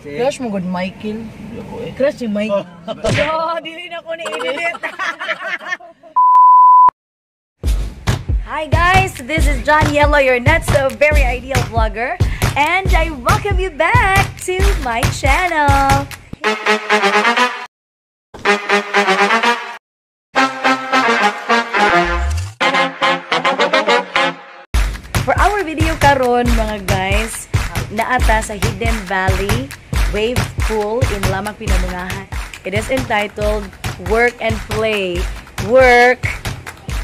Crush mo good Michael. Crush si Mike. Oh, dili na ko ni i-delete. Hi guys, this is John Yellow, your not so very ideal vlogger, and I welcome you back to my channel. For our video karon mga guys, naata sa Hidden Valley Wave Pool in Lamang Pinamunghan. It is entitled Work and Play. Work.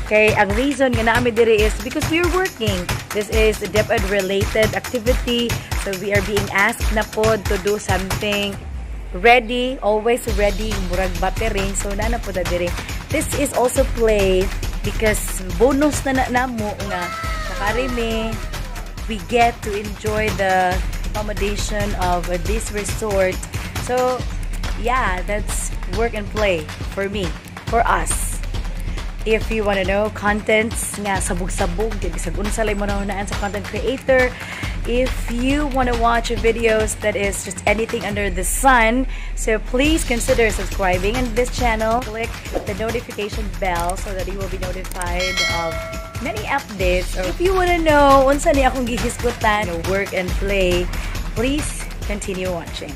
Okay, ang reason nga namin diri is because we are working. This is a DepEd related activity. So we are being asked na po to do something ready, always ready, murag battery. So na po na diri. This is also play because bonus na namo nga nakarimi. We get to enjoy the accommodation of this resort. So yeah, that's work and play for me, for us. If you want to know contents nga sabog-sabog, bisag unsalay mo na sa content creator. If you want to watch videos that is just anything under the sun, so please consider subscribing in this channel. Click the notification bell so that you will be notified of many updates. Or if you want to know unsa ni akong gihisgutan, work and play, please continue watching.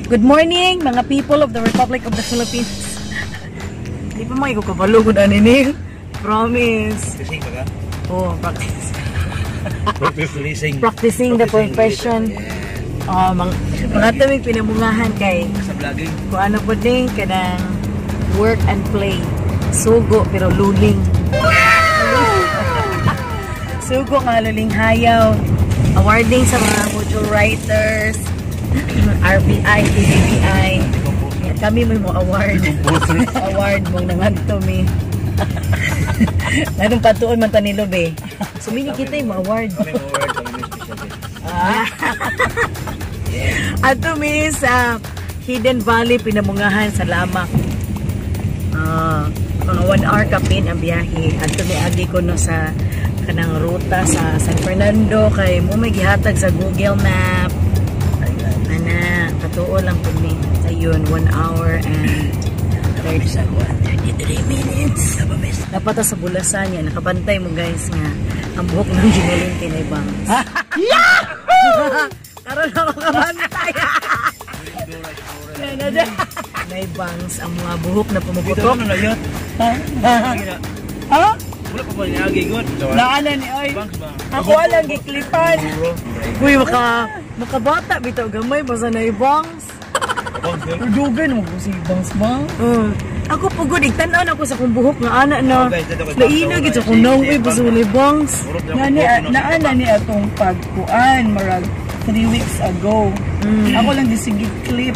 Good morning mga people of the Republic of the Philippines. Di pa mga ikukabalo ani ni. Promise. Practicing ba ka? Oh, practice. Practicing the profession. Oh, mga tamig pinamungahan kay sa vlogging. Kung ano po din kanang work and play. Sugo pero luling. Sugo nga luling hayaw. Awarding sa mga module writers, RBI, TVBI. Kami may mo award. Award mong nangadto mi. Nanong patuon man tanilo be. Sumini kita yung award. Ato mi sa Hidden Valley Pinamungahan sa Lamang. Mga 1 hour kapin ang biyahe. Ato mi agi ko no sa kanang ruta sa San Fernando kay mo may gihatag sa Google Map. Ana, katuo lang po mi. Ayun, 1 hour and 33 minutes. Dapat sa bulasan niya, nakabantay mo guys nga ang buhok ng Ginalin kinaibang. Karoon ako kabantay. Naibangs ang mga buhok na pumuputok. Ha? Wala pa ba niya gigot? Naana ni oy. Ako alang giklipan. Uy, makabata bitaw gamay basta naibangs. Dugan mo po si Bangs Bang. Ako pugod, igtanaw na ako sa kong buhok nga anak na nainag ito kung naungay pa sa Bangs. Naana ni atong pagkuan, marag 3 weeks ago. Ako lang disigit clip.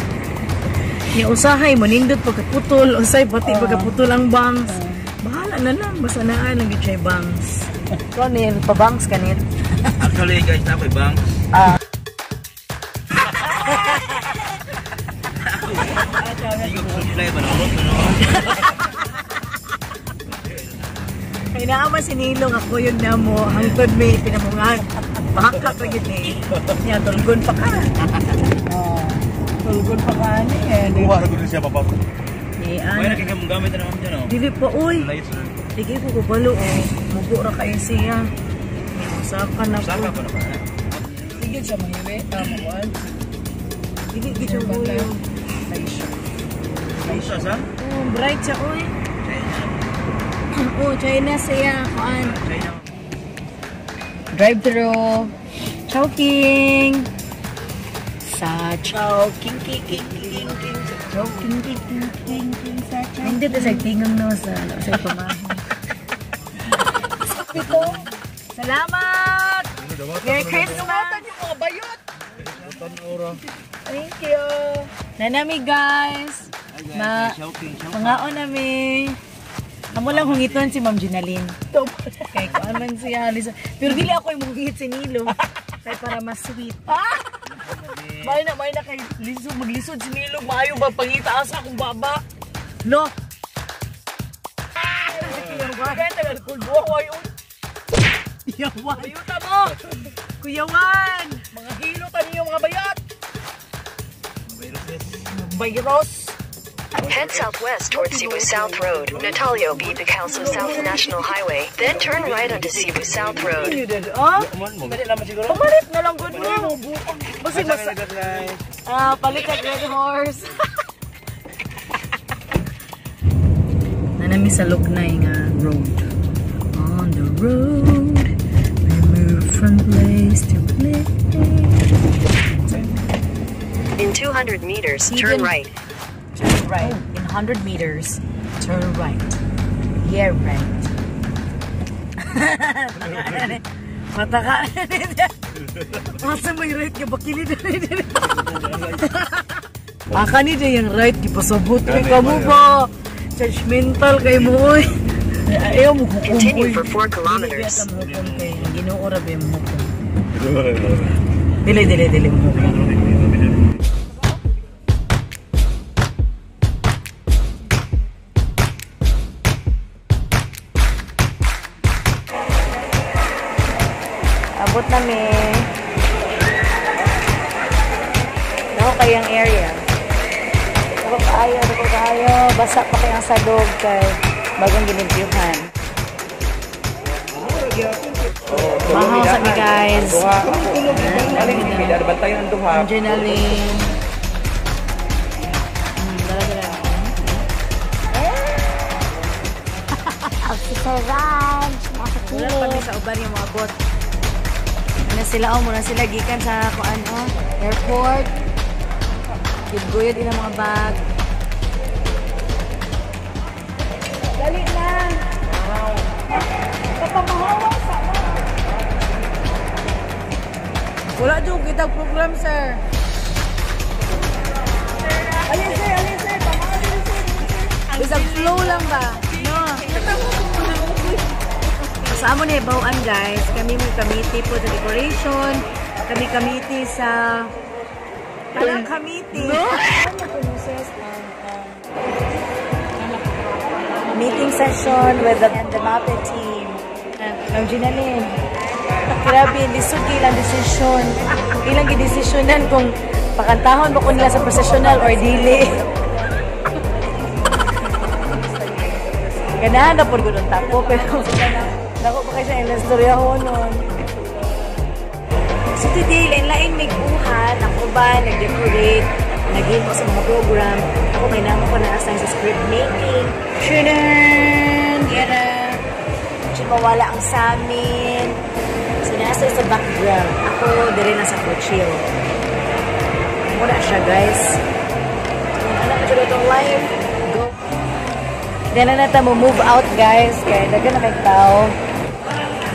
Usahay, manindot pagkaputol, usay pati pagkaputol ang bangs. Bahala na lang, basta naan lang ito bangs. So, pa-bangs kanit? Actually guys, na ako'y bangs. Kaya naman sinilong ako yun na mo hangtod may pinamungan baka pa yun eh niya tulgon pa ka tulgon pa ka buwara ko rin siya papa may nakikita mong gamit na naman dyan dili pa uy sige ko kubalo mugo ra kayo siya usakan na po sige siya mahiri makuan dili siya buyo Aisha sa? Bright siya, uy. China siya. Kuan. Drive-thru. Chowking. Sa Chowking. Chowking. Sa Chowking. Hindi ito sa tingang no sa pamahin. Ito. Salamat! Merry Christmas! Thank you! Nanami guys! Mangaon nami. Amo lang hungiton si Ma'am Ginalin. Kay ko aman siya. Pero dili ako yung mughit si Nilo. Kay para mas sweet. May na kay lisod maglisod si Nilo. Maayo ba pangita asa akong baba? No. Kaya tagal-cool buhay. Kuyawan. Ayuta mo. Kuyawan. Mga hilo tayo mga virus. Head southwest towards Cebu South Road, Natalio B. Bicalso South National Highway, then turn right onto Cebu South Road. Oh? Balik naman siguro. Pamalit na lang good mo. Basta mas... palit ka red horse. Nanami sa Luknay nga road. On the road, we move from place to place. In 200 meters, turn right. Turn right. In 100 meters, turn right. Yeah, right. Mataka. Masa may right ka bakilid. Kani na yung right, ipasabot kay kamu ba? Judgmental kay mo oy. Ayaw mo hukum. Continue for 4 kilometers. Ginoo ra ba mo hukum. Dili mo hukum. Abot namin. Ako kayang area. Ako kayo. Basa pa kayang sadog kay bagong ginimpyuhan. Mahaw sa mi guys. Adrenaline. Wala pa mi sa uban yung mga bot. Muna sila gikan sa airport. Guyod din ang mga bag. Dali lang. Kapamahawa sa Wala doon kita program, sir. Alin, sir. Pamahalin, sir. Bisag flow lang ba? No. Kasama na ibawaan guys. Kami may committee po sa decoration. Kami committee sa... Walang committee. No? Meeting session with the Muppet team. Ang Ginalyn. Grabe, lisod ilang desisyon. Ilang gidesisyonan kung pakantahon ba ko nila sa professional or dili. Ganahan na po ko ng tapo, pero dako pa kayo sa ilang storya ho nun. So today, lain-lain may buhat. Ako ba, nag-decorate, nag-info sa mga program. Ako may naman ko na-assign sa script making. Shootin! Yan mawala ang sa amin. Sinasa sa background. Ako, dire na sa chill. Muna siya, guys. Anak na siya itong live. Go. Then na natin mo move out, guys. Kaya dagan na may tao.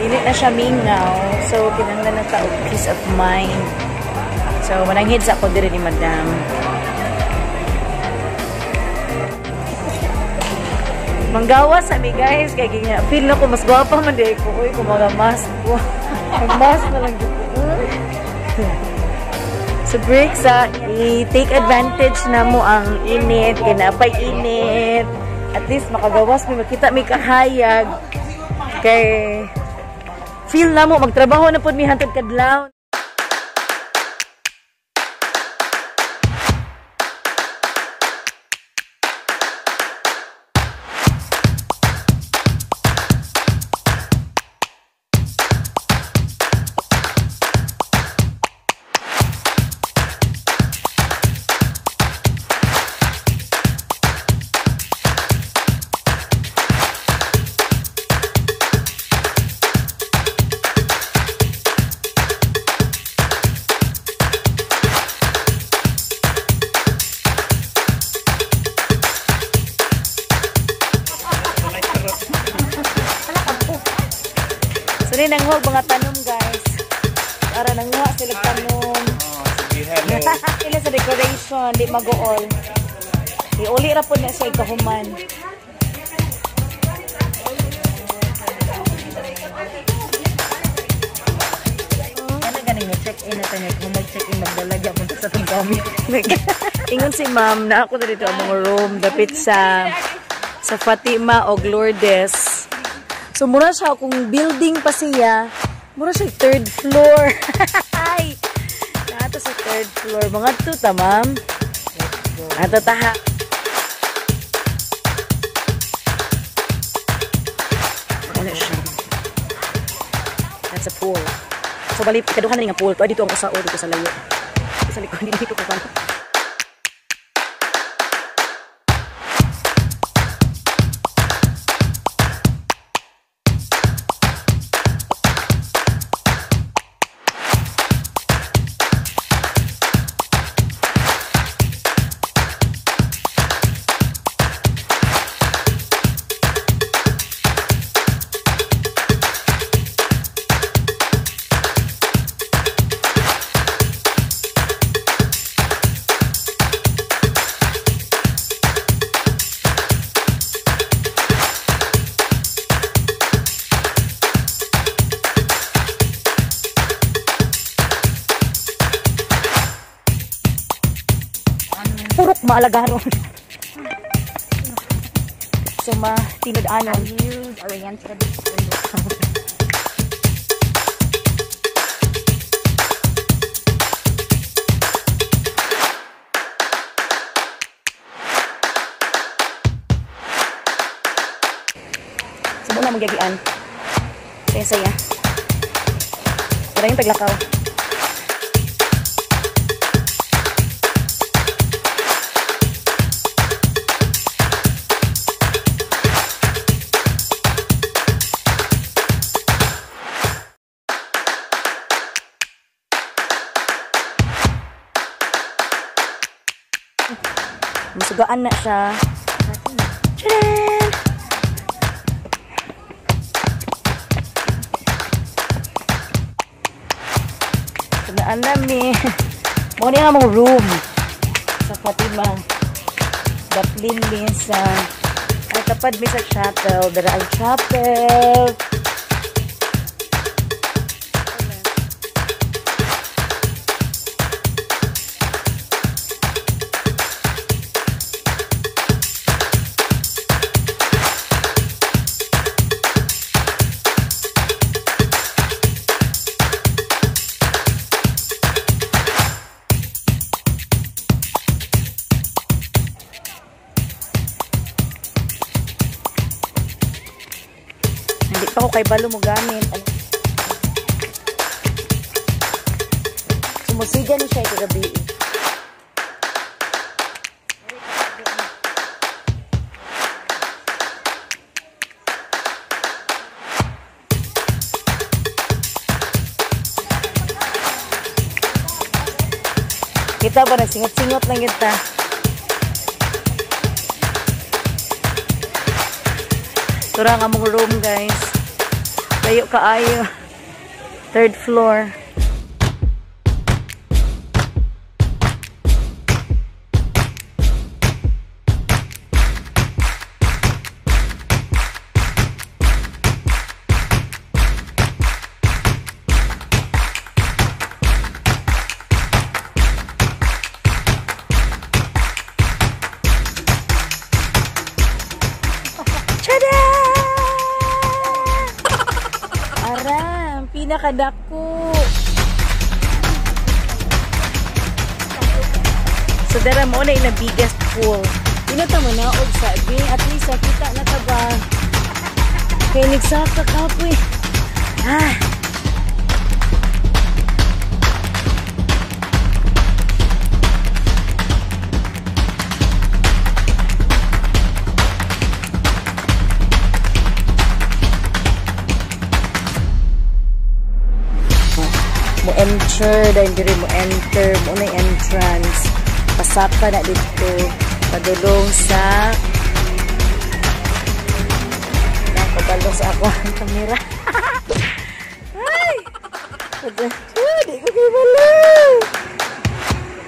Dili na siya mingaw. So, kinanglan na tao peace of mind. So, mananghid sa ako dire ni Madam. Manggawa sa mi guys, kaya nga feel na ko mas gwapa man di ko oy kung mga mask ko. Mask na lang dito. So break sa i-take advantage na mo ang init, kinapay init. At least makagawas mi makita mi kahayag. Kay feel na mo magtrabaho na pud mi hantod kadlaw. So, rin nanguha mga tanom, guys. Para nanguha sila tanom. Sila sa decoration, di mag-uol. Iuli ra po na siya ikahuman. Ano ganing mag-check-in na tayo? Kung mag-check-in, magdalagya po sa itong gamit. Ingon si ma'am na ako na dito ang mga room. Dapit sa Fatima o Lourdes. So, mura siya kung building pa siya. Mura siya 3rd floor. Ay! Nato sa 3rd floor. Mga 2 ta, ma'am. Ato taha. Ano siya? That's a pool. So bali kaduhan na nga pool. To dito ang usao dito sa layo. Sa likod dito ko pa. Purok maalagaron. So tinod-anon. Use oriented. So muna magagian. Saya. Wala yung taglakaw. Masugaan na siya. Tadaan! Tadaan namin. Muna nga mong room sa Fatima. Daplin din sa tapad mi sa chapel. Dara ang chapel. Hindi pa ako kay balo mo gamit. Sumusigan siya kagabi. Kita ba nagsingot-singot lang kita. Tura nga mong room, guys. Tayo kaayo. 3rd floor. Aram, pinakadako. So dara mo na yung biggest pool. Pinata mo na og sabi, at least kita na ka ba? Kaya nagsaka kapoy. Mo enter, dahil diri mo enter, mo na entrance. Pasaka na dito, padulong sa nakabalo sa ako ang kamera. Ay! Di ko kibalo!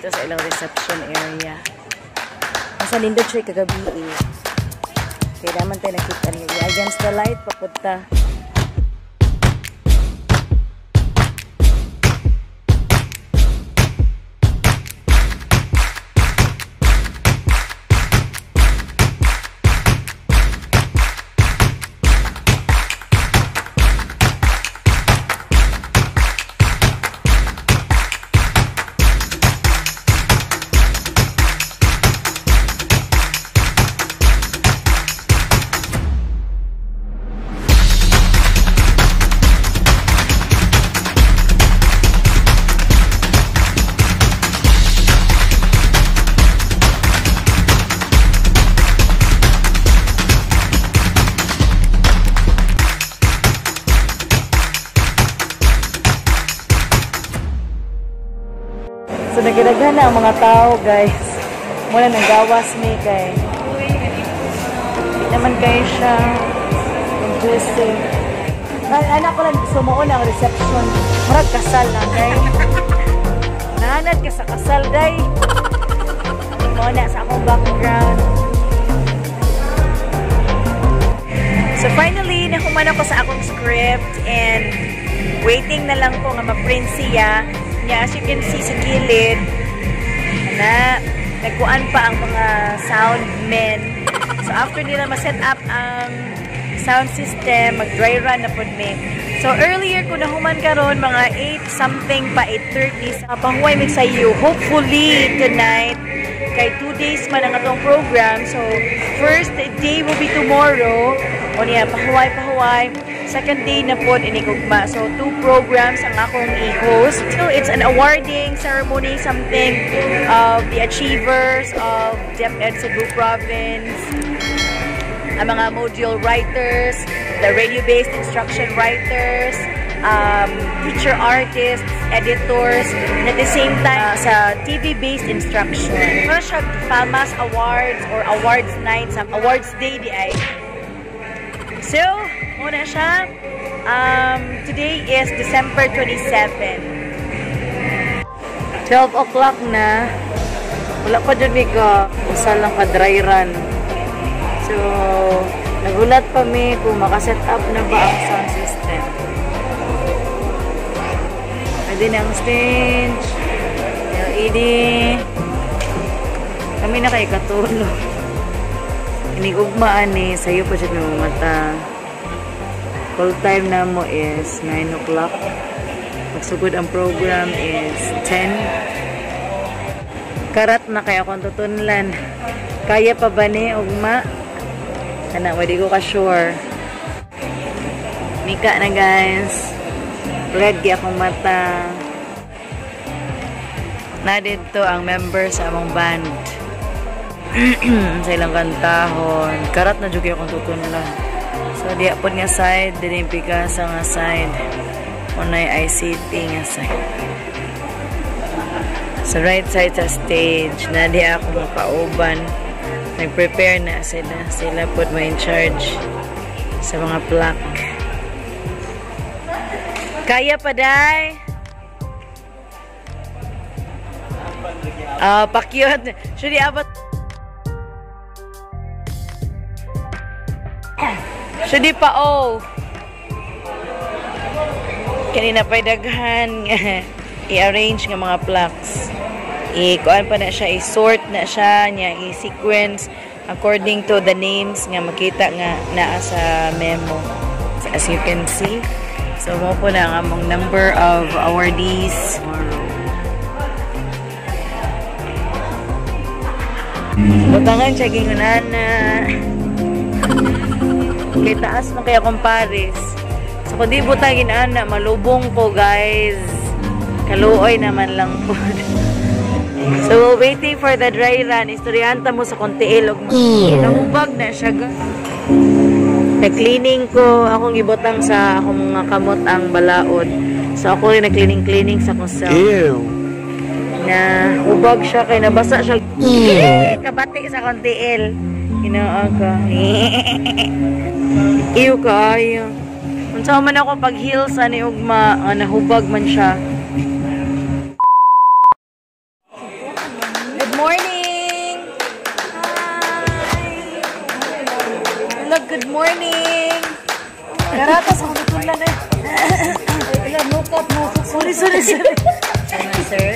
Ito sa ilang reception area. Nasa lindot siya kagabi eh. Kaya naman tayo nakita niya. Against the light, papunta. So, nagdaghan na ang mga tao, guys. Muna nang gawas ni kay. Hindi naman kayo siya. Interesting. Anak ko lang sumuon ang reception. Marag kasal na, guys. Nahanad ka sa kasal, guys. Muna sa akong background. So, finally, nakuman ako sa akong script and waiting na lang po nga ma-print siya. As you can see sa gilid, na nagkuan pa ang mga sound men. So after nila ma-set up ang sound system, mag-dry run na po me. So earlier ko nahuman karon mga 8 something pa 8:30 sa pahuway mig sayo. Hopefully tonight kay 2 days man ang atong program. So first day will be tomorrow. O niya pahuway. Second day na po inigugma. So, 2 programs ang akong i-host. So, it's an awarding ceremony, something of the achievers of DepEd Cebu Province, ang mga module writers, the radio-based instruction writers, teacher artists, editors, and at the same time, sa TV-based instruction. Para siya FAMAS Awards or Awards Nights, Awards Day di ay. So, muna siya. Today is December 27. 12 o'clock na. Wala pa dyan ka. Usa lang ka dry run. So, nagulat pa mi kung makaset up na ba ang sound system. Pwede na ang stage. LED. Kami na kayo katulog. Inigugmaan eh. Sa'yo pa siya ng mata. Call time na mo is 9 o'clock. Magsugod ang program is 10. Karat na kaya akong tutunlan. Kaya pa ba ni ugma? Kana, hindi ko ka-sure. Mika na guys. Red kaya akong mata. Na dito ang member sa among band. Sa ilang kantahon. Karat na dyan akong tutunlan. So, di po nga side. Dinimpika sa nga side. Unay ICT nga side. Sa right side sa stage. Na di ako mapauban. Nag-prepare na sila. Sila po mo in charge sa mga plaque. Kaya pa, day? Pakyod. Suri, abot. Sudi pa, oh. Kanina pa daghan i-arrange ng mga plaques. I-kuan pa na siya, i-sort na siya, niya i-sequence according to the names nga makita nga naa sa memo. So, as you can see, so mo po na ang among number of awardees tomorrow. Butangan siya gingunana. Kay taas mo kaya kong Paris. So, kung di butagin ana, malubong ko, guys. Kaluoy naman lang po. So, waiting for the dry run. Istoryanta mo sa kontiil. Nahubag na siya, guys. Nag-cleaning ko. Akong ibutang sa akong mga kamot ang balaod. So, ako rin nag-cleaning sa akong self. Ew. Na hubag siya. Kaya nabasa siya. Kabati sa kontiil. Inaaga. Iyo ka, ayo. Kung saan man ako pag heels, ani ugma, nahubag man siya. Good morning! Hi! Hello, good morning! Karatas, ako natulan eh. Wala, no cup, no cup. Sorry. Sir?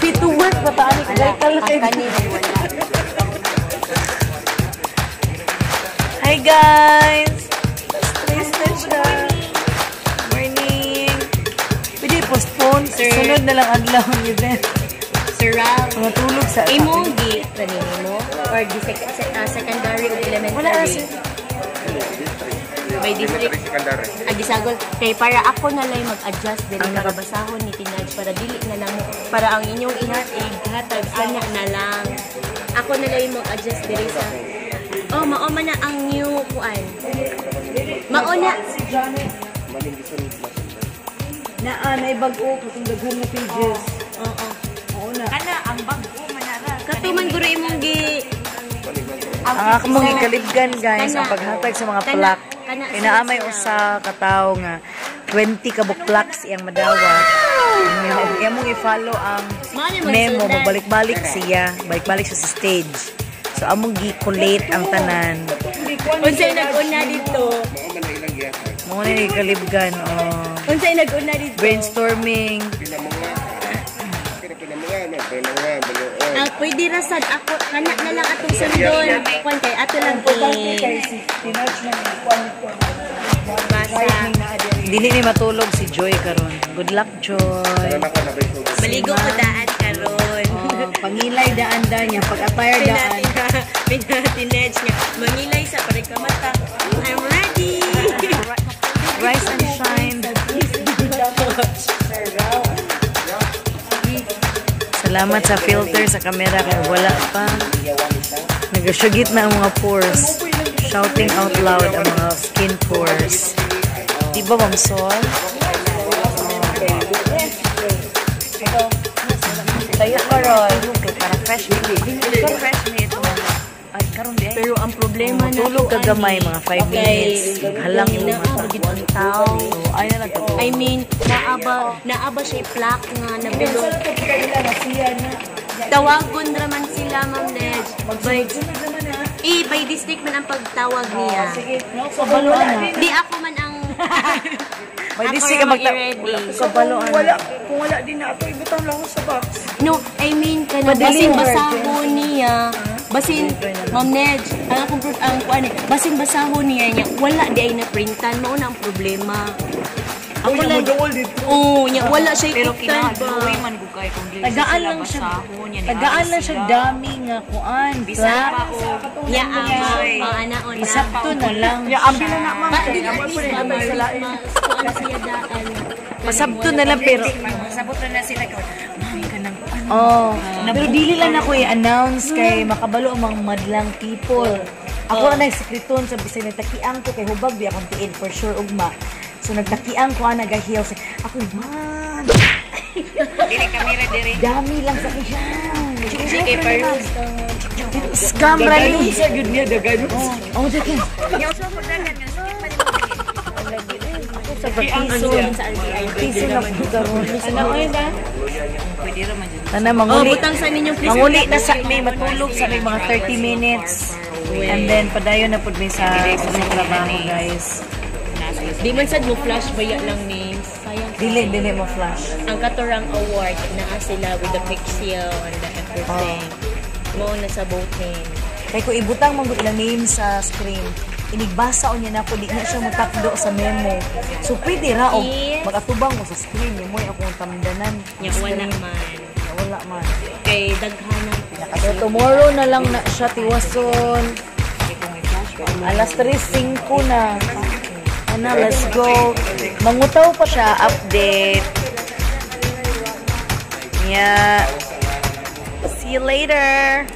Fit to work, bataan ka. Hi guys! Stress na siya. Morning! Pwede postpone. Sunod na lang adlaw ang event. Sir Ralph, Matulog sa emoji kanino mo? Or di secondary o elementary? Wala kasi. May district. Agisagol. Kay para ako na lang mag-adjust din ang nakabasahon ni Tinaj para dili na lang para ang inyong ihatag anya na lang. Ako na lang mag-adjust diri sa maoma na ang new kuan. Mauna. Naibag-o katong daghan na pages. Oo. Oo na. Ang ako mong ikalibgan guys, ang paghatag sa mga plak. Inaamay usa kataw nga 20 ka buklaks iyang madawat. Iyang mong i-follow ang memo, balik-balik siya, balik-balik siya sa stage. So among gi-collate ang tanan. Unsay nag-una dito? Mo ni ikalibgan Unsay nag-una dito? brainstorming. Pwede rasad ako kana na lang atong sundon. Kuan kay ato lang basa. Dili ni matulog si Joy karon. Good luck, Joy. Maligo ko daan karon. Pangilay daan niya, pag-attire daan. Pinatinedge nga. Mangilay sa parikamata. I'm ready. Rise and shine. Salamat sa filter sa camera kaya wala pa. Nagasyagit na ang mga pores. Shouting out loud ang mga skin pores. Di ba, Ma'am Sol? Tayo karon. Parang fresh meat. Fresh meat. Ay, karon di ay. Pero ang problema na tulog kagamay mga 5 minutes. Halang yung mata. ang tao. Ay na lang. I mean, naaba siya plak nga nabilog. Tawagon raman sila, Ma'am Ned. By district man ang pagtawag niya. Kabaluan na. Di ako man ang May district ka kabaluan. Kung wala din na ako, ibutang lang ako sa box. No, I mean, basin basahon niya. Basin, Ma'am Ned, basin basahon niya, wala di ay na-printan. Mauna ang problema. Ako lang. Wala siya Pero itiktan ba? kinahaloy man ko kay kung dili Tagaan lang siya. Tagaan lang siya dami nga kuan. Bisa pa o Ya amay. Anaon. Isapto na lang. Ya ambil na na ma'am. Masabto na lang pero masabot na sila ko. Mami ka nang pero dili lang ako i-announce kay makabalo ang mga madlang people. Ako na nagsekreton sa bisay nagtakiang ko kay hubag di akong tiin for sure ugma. So nagtakiang ko nagahil ako man. Dili kamera diri. Dami lang sa kisya. Sige, pero Scam rally. Sa good niya dagan. Oh, dito. Sa pagkison. Piso na po karon. ano oy da? Ana manguli. Butang sa ninyong please. Manguli na sa may matulog sa may mga 30 minutes. And then padayon na pud mi sa trabaho, guys. Di man sad mo flash baya lang names. Sayang. Dili mo flash. Ang Katurang Award naa sila with the pixel and the everything. Mo na sa voting. Kay ko ibutang man gud ilang names sa screen. Inigbasa o niya na ko, di na siya mutakdo sa memo. So, pwede ra, o mag-atubang mo sa screen. Yung mo akong tamdanan. Nya wala man. Wala man. Kay daghanan. So, tomorrow na lang na siya tiwason. Alas 3:05 na. Ano, let's go. Mangutaw pa siya, update. Yeah. See you later.